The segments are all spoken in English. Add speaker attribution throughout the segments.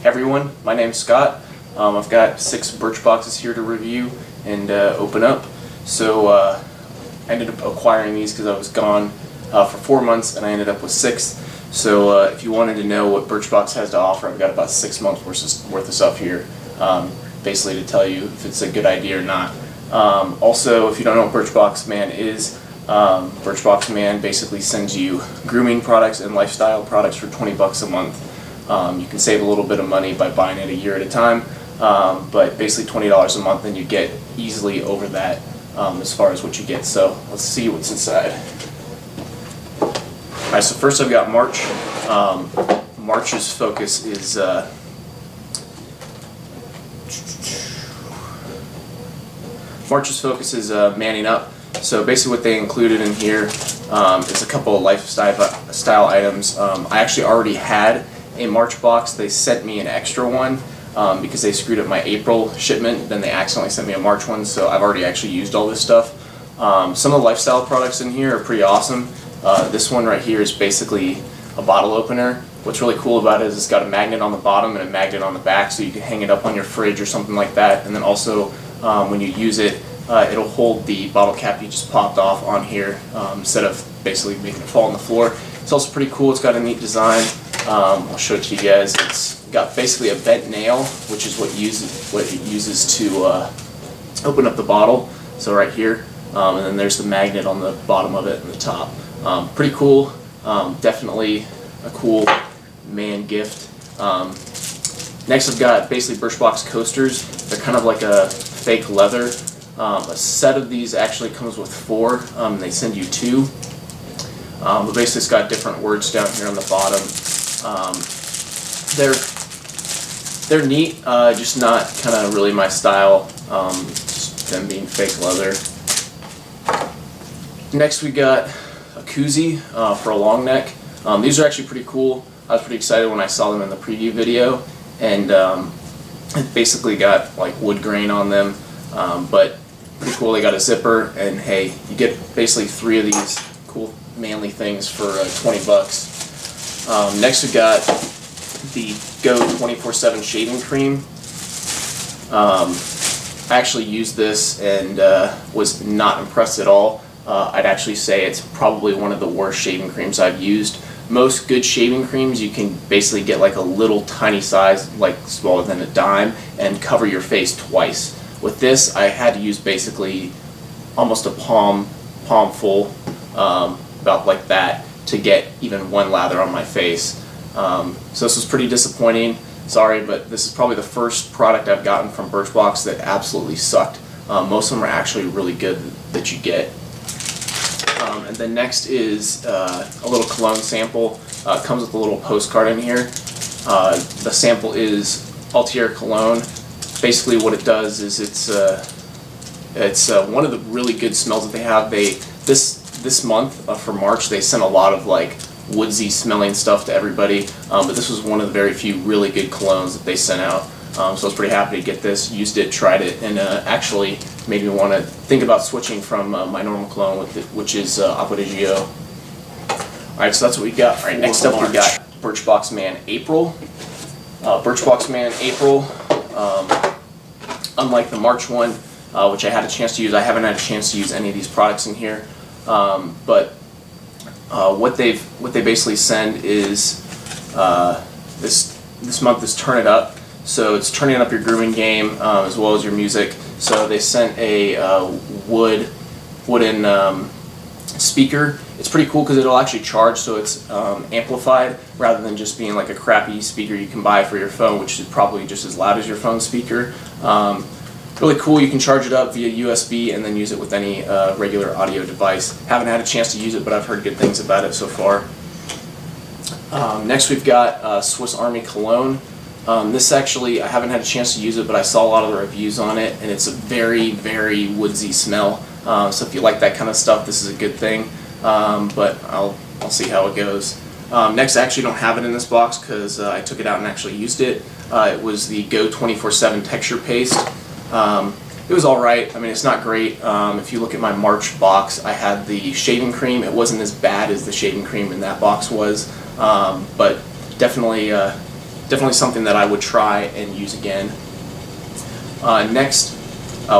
Speaker 1: Everyone, my name's Scott. I've got 6 Birchboxes here to review and open up. So I ended up acquiring these because I was gone for 4 months and I ended up with 6. So if you wanted to know what Birchbox has to offer, I've got about 6 months worth of stuff here, basically to tell you if it's a good idea or not. Also, if you don't know what Birchbox Man is, Birchbox Man basically sends you grooming products and lifestyle products for 20 bucks a month. You can save a little bit of money by buying it a year at a time, but basically $20 a month, and you get easily over that as far as what you get. So let's see what's inside. Alright, so first I've got March. March's focus is manning up. So basically what they included in here is a couple of lifestyle items. I actually already had a March box. They sent me an extra one because they screwed up my April shipment. Then they accidentally sent me a March one, so I've already actually used all this stuff. Some of the lifestyle products in here are pretty awesome. This one right here is basically a bottle opener. What's really cool about it is it's got a magnet on the bottom and a magnet on the back, so you can hang it up on your fridge or something like that. And then also when you use it, it'll hold the bottle cap you just popped off on here instead of basically making it fall on the floor. It's also pretty cool. It's got a neat design. I'll show it to you guys. It's got basically a bent nail, which is what it uses to open up the bottle. So right here, and then there's the magnet on the bottom of it and the top. Pretty cool. Definitely a cool man gift. Next, I've got basically Birchbox coasters. They're kind of like a fake leather. A set of these actually comes with 4, and they send you 2. But basically it's got different words down here on the bottom. They're neat, just not kind of really my style, just them being fake leather. Next we got a koozie for a long neck. These are actually pretty cool. I was pretty excited when I saw them in the preview video, and it basically got like wood grain on them, but pretty cool. They got a zipper, and hey, you get basically 3 of these cool manly things for 20 bucks. Next we got the Go 24/7 shaving cream. I actually used this and was not impressed at all. I'd actually say it's probably one of the worst shaving creams I've used. Most good shaving creams you can basically get like a little tiny size, like smaller than a dime, and cover your face twice. With this, I had to use basically almost a palm full, about like that, to get even one lather on my face. So this was pretty disappointing. Sorry, but this is probably the first product I've gotten from Birchbox that absolutely sucked. Most of them are actually really good that you get. And then next is a little cologne sample. It comes with a little postcard in here. The sample is Altier cologne. Basically what it does is it's one of the really good smells that they have. This month for March they sent a lot of like woodsy smelling stuff to everybody, but this was one of the very few really good colognes that they sent out. So I was pretty happy to get this, used it, tried it, and actually made me want to think about switching from my normal cologne, which is Acqua di Gio. Alright, so that's what we got. Alright, next up we got Birchbox Man April. Birchbox Man April, unlike the March one, which I had a chance to use, I haven't had a chance to use any of these products in here. But what they basically send is this month is Turn It Up. So it's turning up your grooming game as well as your music. So they sent a wooden speaker. It's pretty cool because it'll actually charge, so it's amplified rather than just being like a crappy speaker you can buy for your phone, which is probably just as loud as your phone speaker. Really cool. You can charge it up via USB and then use it with any regular audio device. Haven't had a chance to use it, but I've heard good things about it so far. Next we've got Swiss Army Cologne. This actually, I haven't had a chance to use it, but I saw a lot of the reviews on it, and it's a very, very woodsy smell. So if you like that kind of stuff, this is a good thing. But I'll see how it goes. Next, I actually don't have it in this box because I took it out and actually used it. It was the Go 24/7 texture paste. It was alright. I mean, it's not great. If you look at my March box, I had the shaving cream. It wasn't as bad as the shaving cream in that box was, but definitely definitely something that I would try and use again. Next,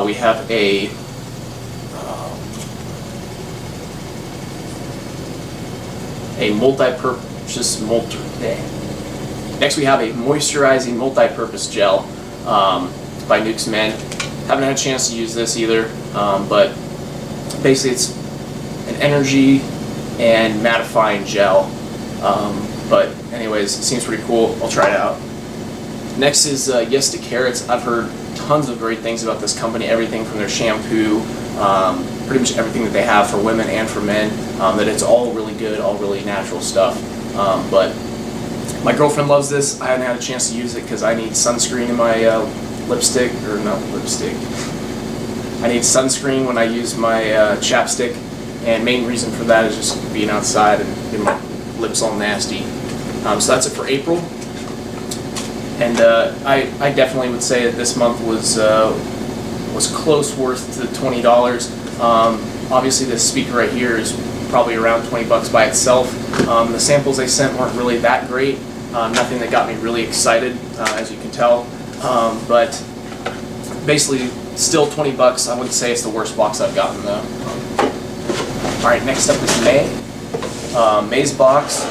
Speaker 1: we have a multi-purpose Next, we have a moisturizing multi-purpose gel by Nuke's Men. Haven't had a chance to use this either, but basically it's an energy and mattifying gel. But anyways, it seems pretty cool. I'll try it out. Next is Yes to Carrots. I've heard tons of great things about this company. Everything from their shampoo, pretty much everything that they have for women and for men. That it's all really good, all really natural stuff. But my girlfriend loves this. I haven't had a chance to use it because I need sunscreen in my lipstick, or not lipstick. I need sunscreen when I use my chapstick, and main reason for that is just being outside and getting my lips all nasty. So that's it for April. And I definitely would say that this month was close worth to $20. Obviously this speaker right here is probably around $20 by itself. The samples they sent weren't really that great. Nothing that got me really excited, as you can tell. But basically still $20. I wouldn't say it's the worst box I've gotten though. Alright, next up is May. May's box.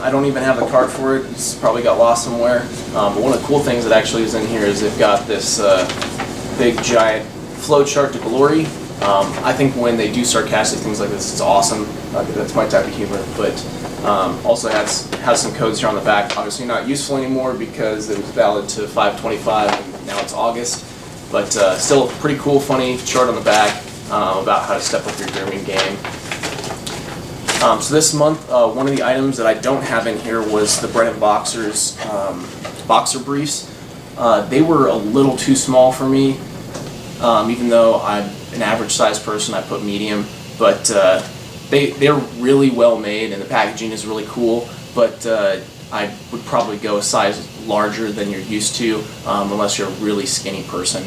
Speaker 1: I don't even have the card for it. It's probably got lost somewhere. But one of the cool things that actually is in here is they've got this big giant flow chart to glory. I think when they do sarcastic things like this, it's awesome. That's my type of humor. But also has some codes here on the back. Obviously not useful anymore because it was valid to 5/25 and now it's August. But still a pretty cool, funny chart on the back about how to step up your grooming game. So this month, one of the items that I don't have in here was the Brennan Boxers boxer briefs. They were a little too small for me, even though I'm an average sized person. I put medium, but they're really well made and the packaging is really cool, but I would probably go a size larger than you're used to, unless you're a really skinny person.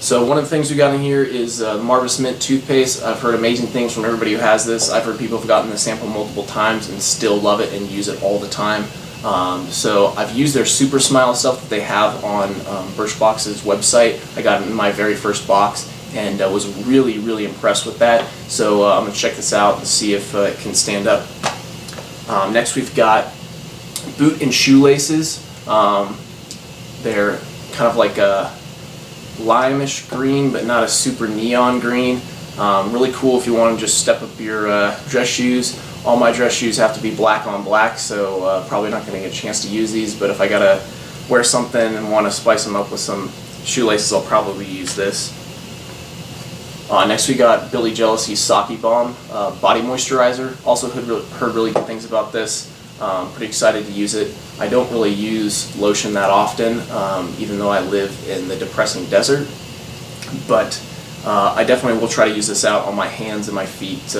Speaker 1: So one of the things we got in here is Marvis Mint toothpaste. I've heard amazing things from everybody who has this. I've heard people have gotten the sample multiple times and still love it and use it all the time. So I've used their Super Smile stuff that they have on Birchbox's website. I got it in my very first box and was really, really impressed with that. So I'm going to check this out and see if it can stand up. Next we've got boot and shoelaces. They're kind of like a limeish green, but not a super neon green. Really cool if you want to just step up your dress shoes. All my dress shoes have to be black on black, so probably not going to get a chance to use these, but if I gotta wear something and want to spice them up with some shoelaces, I'll probably use this. Next we got Billy Jealousy's Sake Balm Body Moisturizer. Also heard really good things about this. Pretty excited to use it. I don't really use lotion that often, even though I live in the depressing desert, but I definitely will try to use this out on my hands and my feet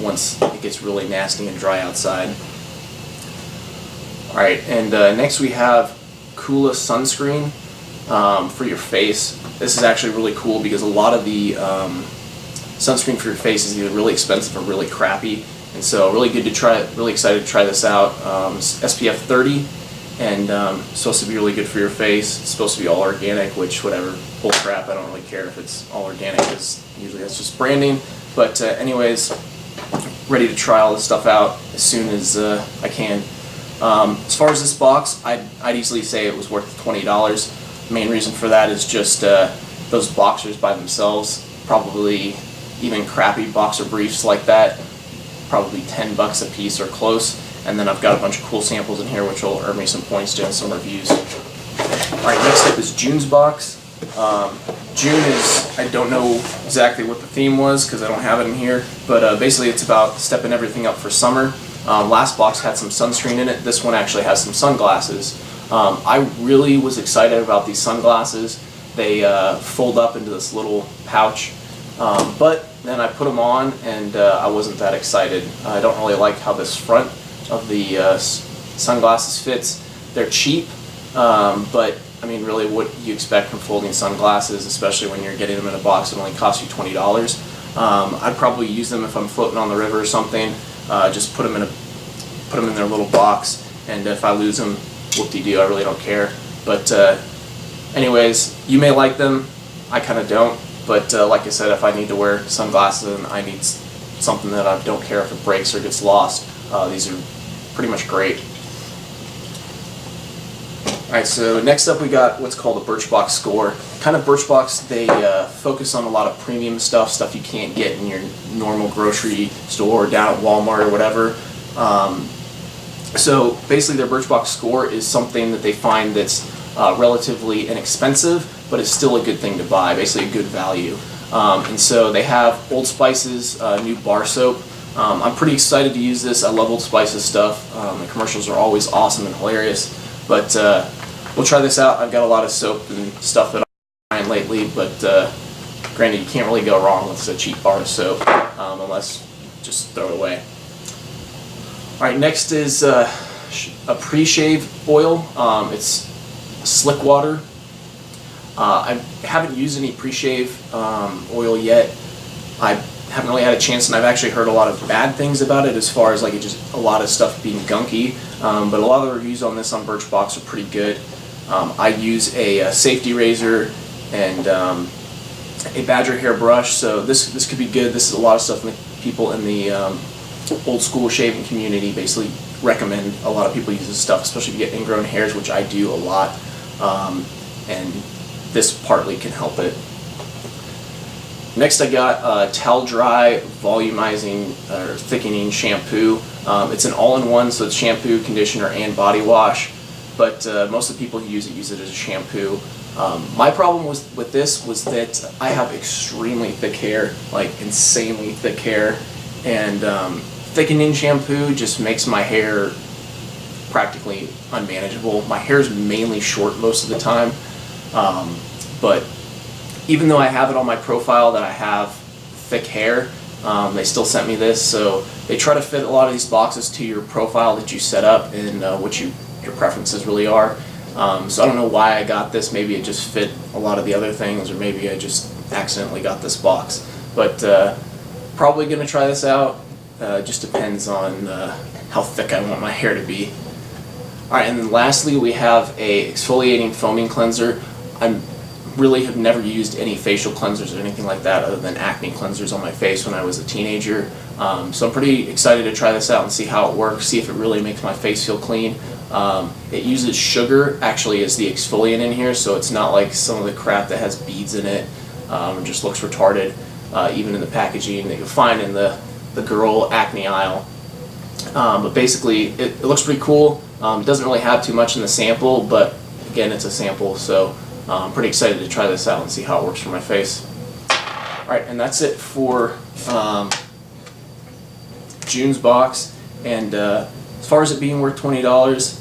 Speaker 1: once it gets really nasty and dry outside. Alright, and next we have Kula sunscreen for your face. This is actually really cool because a lot of the sunscreen for your face is either really expensive or really crappy. And so really good to try it, really excited to try this out. It's SPF 30 and it's supposed to be really good for your face. It's supposed to be all organic, which whatever, bull crap, I don't really care if it's all organic because usually that's just branding. But anyways, ready to try all this stuff out as soon as I can. As far as this box, I'd easily say it was worth $20. The main reason for that is just those boxers by themselves, probably even crappy boxer briefs like that, probably $10 a piece or close, and then I've got a bunch of cool samples in here which will earn me some points doing some reviews. Alright, next up is June's box. June is, I don't know exactly what the theme was because I don't have it in here, but basically it's about stepping everything up for summer. Last box had some sunscreen in it, this one actually has some sunglasses. I really was excited about these sunglasses. They fold up into this little pouch, but then I put them on and I wasn't that excited. I don't really like how this front of the sunglasses fits. They're cheap, but I mean really what you expect from folding sunglasses, especially when you're getting them in a box that only costs you $20. I'd probably use them if I'm floating on the river or something. Just put them put them in their little box, and if I lose them, whoop-de-doo, I really don't care. But anyways, you may like them, I kind of don't, but like I said, if I need to wear sunglasses and I need something that I don't care if it breaks or gets lost, these are pretty much great. Alright, so next up we got what's called a Birchbox score. Kind of Birchbox, they focus on a lot of premium stuff you can't get in your normal grocery store or down at Walmart or whatever. So basically their Birchbox score is something that they find that's relatively inexpensive, but it's still a good thing to buy, basically a good value. And so they have Old Spice's new bar soap. I'm pretty excited to use this. I love Old Spice's stuff. The commercials are always awesome and hilarious. But we'll try this out. I've got a lot of soap and stuff that I'm buying lately, but granted, you can't really go wrong with a cheap bar of soap unless you just throw it away. Alright, next is a pre-shave oil. It's Slick Water. I haven't used any pre-shave oil yet. I haven't really had a chance, and I've actually heard a lot of bad things about it as far as like just a lot of stuff being gunky. But a lot of the reviews on this on Birchbox are pretty good. I use a safety razor and a badger hair brush, so this could be good. This is a lot of stuff that people in the old school shaving community basically recommend. A lot of people use this stuff, especially if you get ingrown hairs, which I do a lot, and this partly can help it. Next I got Towel Dry Volumizing or Thickening Shampoo. It's an all-in-one, so it's shampoo, conditioner, and body wash, but most of the people who use it as a shampoo. My problem with this was that I have extremely thick hair, like insanely thick hair, and thickening shampoo just makes my hair practically unmanageable. My hair is mainly short most of the time, but even though I have it on my profile that I have thick hair, they still sent me this, so they try to fit a lot of these boxes to your profile that you set up and what your preferences really are. So I don't know why I got this. Maybe it just fit a lot of the other things, or maybe I just accidentally got this box. But probably going to try this out. Just depends on how thick I want my hair to be. Alright, and then lastly we have a exfoliating foaming cleanser. I really have never used any facial cleansers or anything like that other than acne cleansers on my face when I was a teenager. So I'm pretty excited to try this out and see how it works, see if it really makes my face feel clean. It uses sugar actually as the exfoliant in here, so it's not like some of the crap that has beads in it or just looks retarded, even in the packaging that you'll find in the girl acne aisle. But basically it looks pretty cool. It doesn't really have too much in the sample, but again, it's a sample, so I'm pretty excited to try this out and see how it works for my face. Alright, and that's it for June's box. And as far as it being worth $20,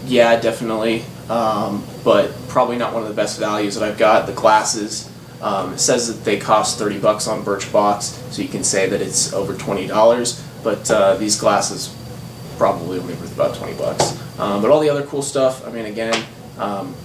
Speaker 1: yeah, definitely, but probably not one of the best values that I've got. The glasses, it says that they cost $30 on Birchbox, so you can say that it's over $20, but these glasses probably only worth about $20. But all the other cool stuff, I mean, again,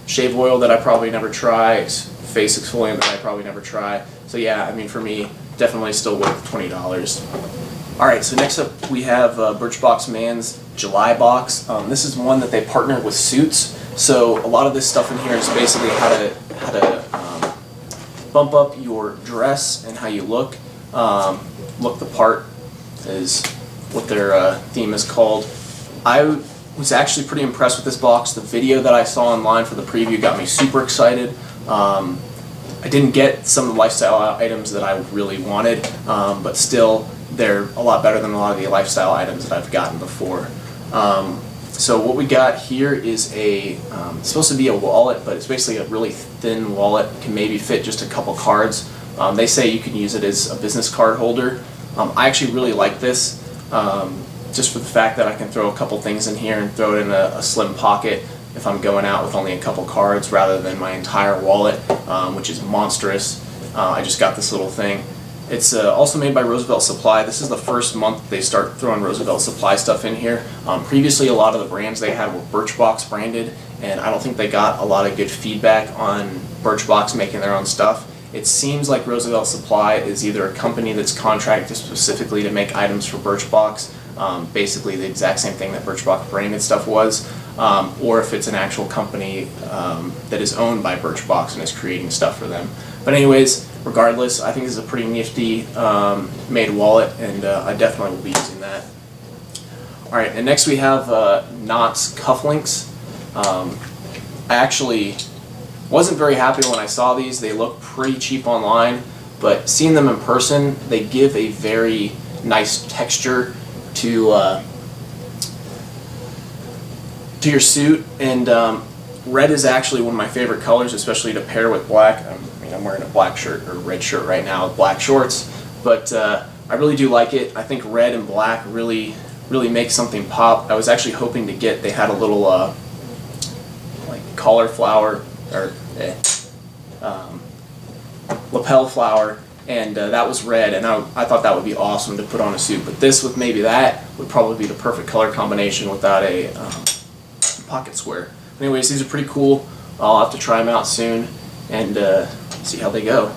Speaker 1: shave oil that I probably never try, face exfoliant that I probably never try. So yeah, I mean, for me, definitely still worth $20. Alright, so next up we have Birchbox Man's July box. This is one that they partner with Suits, so a lot of this stuff in here is basically how to bump up your dress and how you look. Look the part is what their theme is called. I was actually pretty impressed with this box. The video that I saw online for the preview got me super excited. I didn't get some of the lifestyle items that I really wanted, but still they're a lot better than a lot of the lifestyle items that I've gotten before. So what we got here is it's supposed to be a wallet, but it's basically a really thin wallet. It can maybe fit just a couple cards. They say you can use it as a business card holder. I actually really like this, just for the fact that I can throw a couple things in here and throw it in a slim pocket if I'm going out with only a couple cards rather than my entire wallet, which is monstrous. I just got this little thing. It's also made by Roosevelt Supply. This is the first month they start throwing Roosevelt Supply stuff in here. Previously, a lot of the brands they had were Birchbox branded, and I don't think they got a lot of good feedback on Birchbox making their own stuff. It seems like Roosevelt Supply is either a company that's contracted specifically to make items for Birchbox, basically the exact same thing that Birchbox branded stuff was, or if it's an actual company that is owned by Birchbox and is creating stuff for them. But anyways, regardless, I think this is a pretty nifty made wallet, and I definitely will be using that. Alright, and next we have Knott's cufflinks. I actually wasn't very happy when I saw these. They look pretty cheap online, but seeing them in person, they give a very nice texture to your suit, and red is actually one of my favorite colors, especially to pair with black. I'm wearing a black shirt or red shirt right now with black shorts, but I really do like it. I think red and black really make something pop. I was actually hoping to get, they had a little like cauliflower or lapel flower, and that was red, and I thought that would be awesome to put on a suit. But this with maybe that would probably be the perfect color combination without a pocket square. Anyways, these are pretty cool. I'll have to try them out soon and see how they go.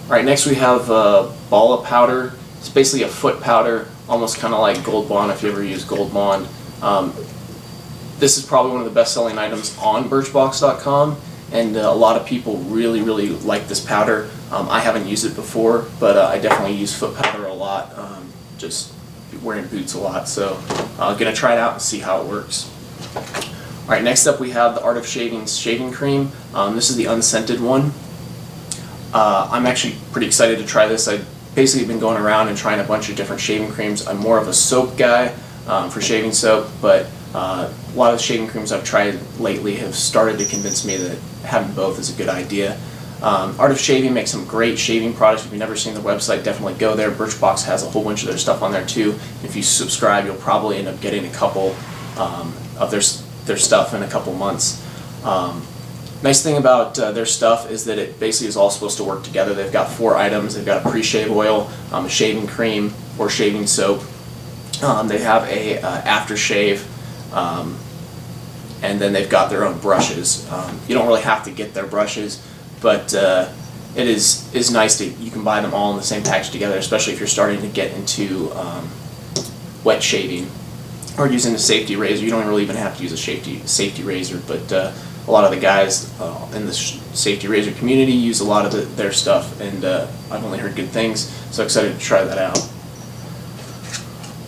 Speaker 1: Alright, next we have Bala powder. It's basically a foot powder, almost kind of like Gold Bond if you ever use Gold Bond. This is probably one of the best selling items on Birchbox.com, and a lot of people really like this powder. I haven't used it before, but I definitely use foot powder a lot, just wearing boots a lot, so I'm going to try it out and see how it works. Alright, next up we have the Art of Shaving's shaving cream. This is the unscented one. I'm actually pretty excited to try this. I've basically been going around and trying a bunch of different shaving creams. I'm more of a soap guy for shaving soap, but a lot of the shaving creams I've tried lately have started to convince me that having both is a good idea. Art of Shaving makes some great shaving products. If you've never seen the website, definitely go there. Birchbox has a whole bunch of their stuff on there too. If you subscribe, you'll probably end up getting a couple of their stuff in a couple months. Nice thing about their stuff is that it basically is all supposed to work together. They've got 4 items. They've got a pre-shave oil, a shaving cream or shaving soap. They have a aftershave, and then they've got their own brushes. You don't really have to get their brushes, but it is nice that you can buy them all in the same package together, especially if you're starting to get into wet shaving or using a safety razor. You don't really even have to use a safety razor, but a lot of the guys in the safety razor community use a lot of their stuff, and I've only heard good things, so excited to try that out.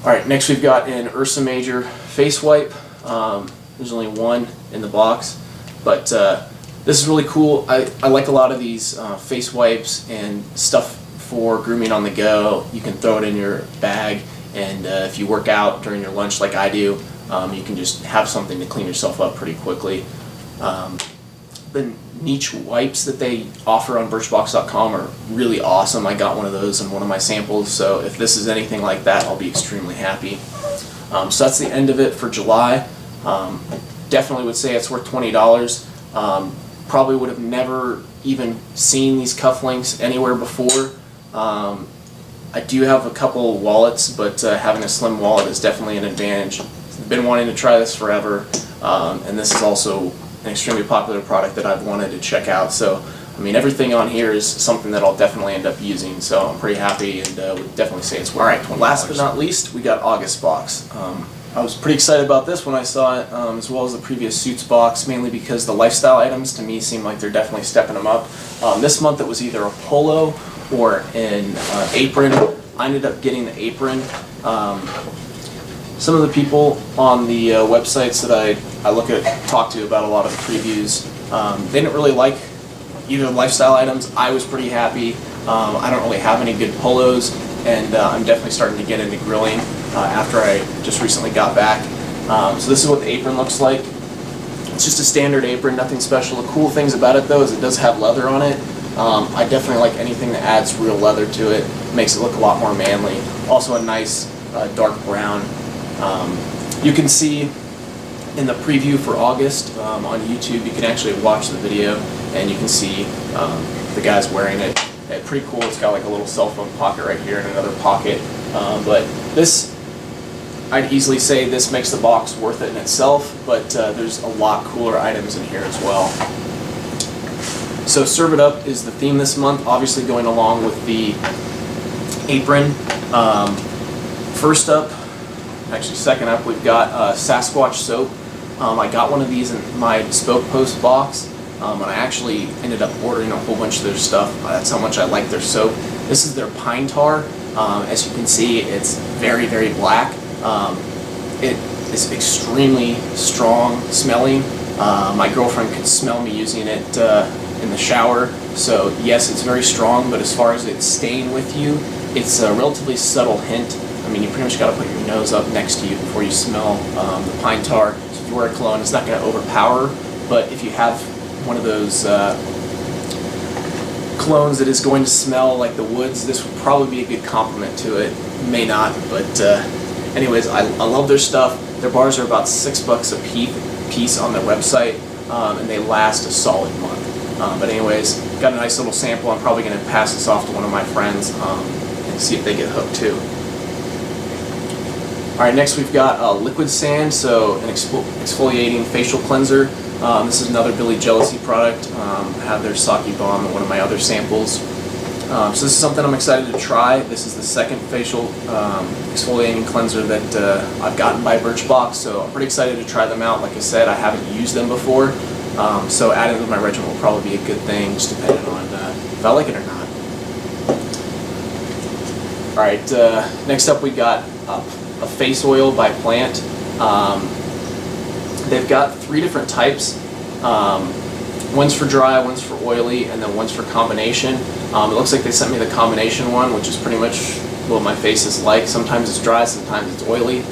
Speaker 1: Alright, next we've got an Ursa Major face wipe. There's only one in the box, but this is really cool. I like a lot of these face wipes and stuff for grooming on the go. You can throw it in your bag, and if you work out during your lunch like I do, you can just have something to clean yourself up pretty quickly. The niche wipes that they offer on Birchbox.com are really awesome. I got one of those in one of my samples, so if this is anything like that, I'll be extremely happy. So that's the end of it for July. Definitely would say it's worth $20. Probably would have never even seen these cufflinks anywhere before. I do have a couple wallets, but having a slim wallet is definitely an advantage. I've been wanting to try this forever, and this is also an extremely popular product that I've wanted to check out. So, I mean, everything on here is something that I'll definitely end up using, so I'm pretty happy, and would definitely say it's worth it. Alright, last but not least, we got August box. I was pretty excited about this when I saw it, as well as the previous suits box, mainly because the lifestyle items to me seem like they're definitely stepping them up. This month it was either a polo or an apron. I ended up getting the apron. Some of the people on the websites that I talk to about a lot of the previews, they didn't really like either lifestyle items. I was pretty happy. I don't really have any good polos, and I'm definitely starting to get into grilling after I just recently got back. So this is what the apron looks like. It's just a standard apron, nothing special. The cool things about it though is it does have leather on it. I definitely like anything that adds real leather to it. Makes it look a lot more manly. Also a nice dark brown. You can see in the preview for August on YouTube, you can actually watch the video and you can see the guys wearing it. Pretty cool. It's got like a little cell phone pocket right here and another pocket. But this, I'd easily say this makes the box worth it in itself, but there's a lot cooler items in here as well. So Serve It Up is the theme this month, obviously going along with the apron. First up, actually second up, we've got Sasquatch soap. I got one of these in my bespoke post box, and I actually ended up ordering a whole bunch of their stuff. That's how much I like their soap. This is their pine tar. As you can see, it's very, very black. It is extremely strong smelling. My girlfriend could smell me using it in the shower. So yes, it's very strong, but as far as it staying with you, it's a relatively subtle hint. I mean, you pretty much got to put your nose up next to you before you smell the pine tar. So if you wear a cologne, it's not going to overpower, but if you have one of those colognes that is going to smell like the woods, this would probably be a good complement to it. May not, but anyways, I love their stuff. Their bars are about $6 a piece on their website, and they last a solid month. But anyways, got a nice little sample. I'm probably going to pass this off to one of my friends and see if they get hooked too. Alright, next we've got liquid sand, so an exfoliating facial cleanser. This is another Billy Jealousy product. I have their Sake Bomb in one of my other samples. So this is something I'm excited to try. This is the second facial exfoliating cleanser that I've gotten by Birchbox, so I'm pretty excited to try them out. Like I said, I haven't used them before, so adding them to my regimen will probably be a good thing, just depending on if I like it or not. Alright, next up we got a face oil by Plant. They've got 3 different types. One's for dry, one's for oily, and then one's for combination. It looks like they sent me the combination one, which is pretty much what my face is like. Sometimes it's dry, sometimes it's oily.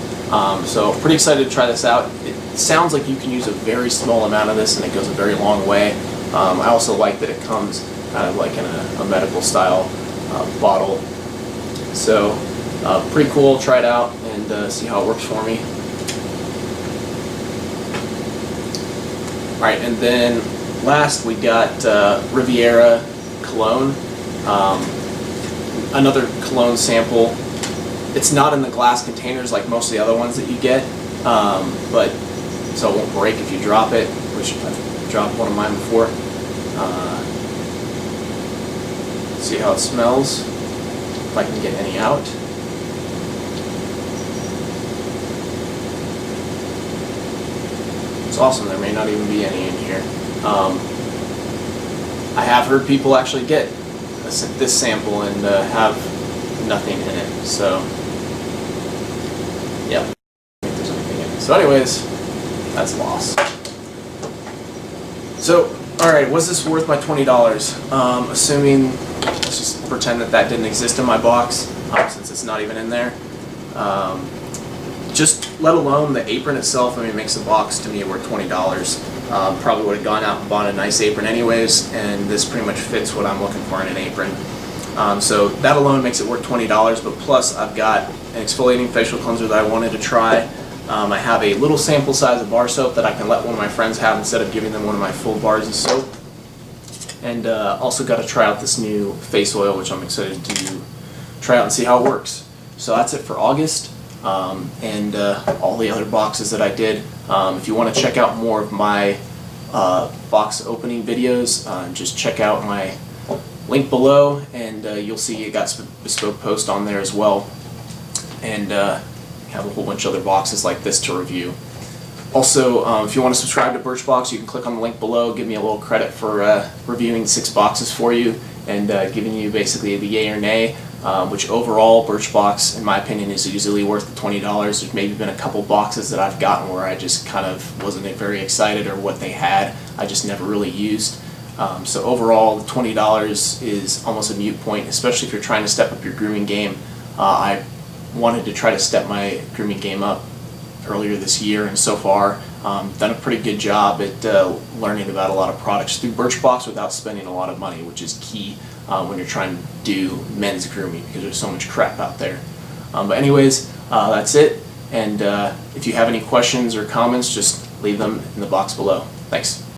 Speaker 1: So pretty excited to try this out. It sounds like you can use a very small amount of this and it goes a very long way. I also like that it comes kind of like in a medical style bottle. So pretty cool. Try it out and see how it works for me. Alright, and then last we got Riviera cologne. Another cologne sample. It's not in the glass containers like most of the other ones that you get, but so it won't break if you drop it, which I've dropped one of mine before. See how it smells, if I can get any out. It's awesome, there may not even be any in here. I have heard people actually get this sample and have nothing in it, so yeah, I don't think there's anything in it. So anyways, that's a loss. So, alright, was this worth my $20? Assuming, let's just pretend that didn't exist in my box, since it's not even in there. Just let alone the apron itself, I mean, it makes the box to me worth $20. Probably would have gone out and bought a nice apron anyways, and this pretty much fits what I'm looking for in an apron. So that alone makes it worth $20, but plus I've got an exfoliating facial cleanser that I wanted to try. I have a little sample size of bar soap that I can let one of my friends have instead of giving them one of my full bars of soap. And also got to try out this new face oil, which I'm excited to try out and see how it works. So that's it for August, and all the other boxes that I did. If you want to check out more of my box opening videos, just check out my link below, and you'll see it got bespoke post on there as well, and have a whole bunch of other boxes like this to review. Also, if you want to subscribe to Birchbox, you can click on the link below, give me a little credit for reviewing 6 boxes for you and giving you basically the yay or nay, which overall Birchbox, in my opinion, is easily worth the $20. There's maybe been a couple boxes that I've gotten where I just kind of wasn't very excited, or what they had I just never really used. So overall, the $20 is almost a moot point, especially if you're trying to step up your grooming game. I wanted to try to step my grooming game up earlier this year, and so far done a pretty good job at learning about a lot of products through Birchbox without spending a lot of money, which is key when you're trying to do men's grooming, because there's so much crap out there. But anyways, that's it, and if you have any questions or comments, just leave them in the box below. Thanks.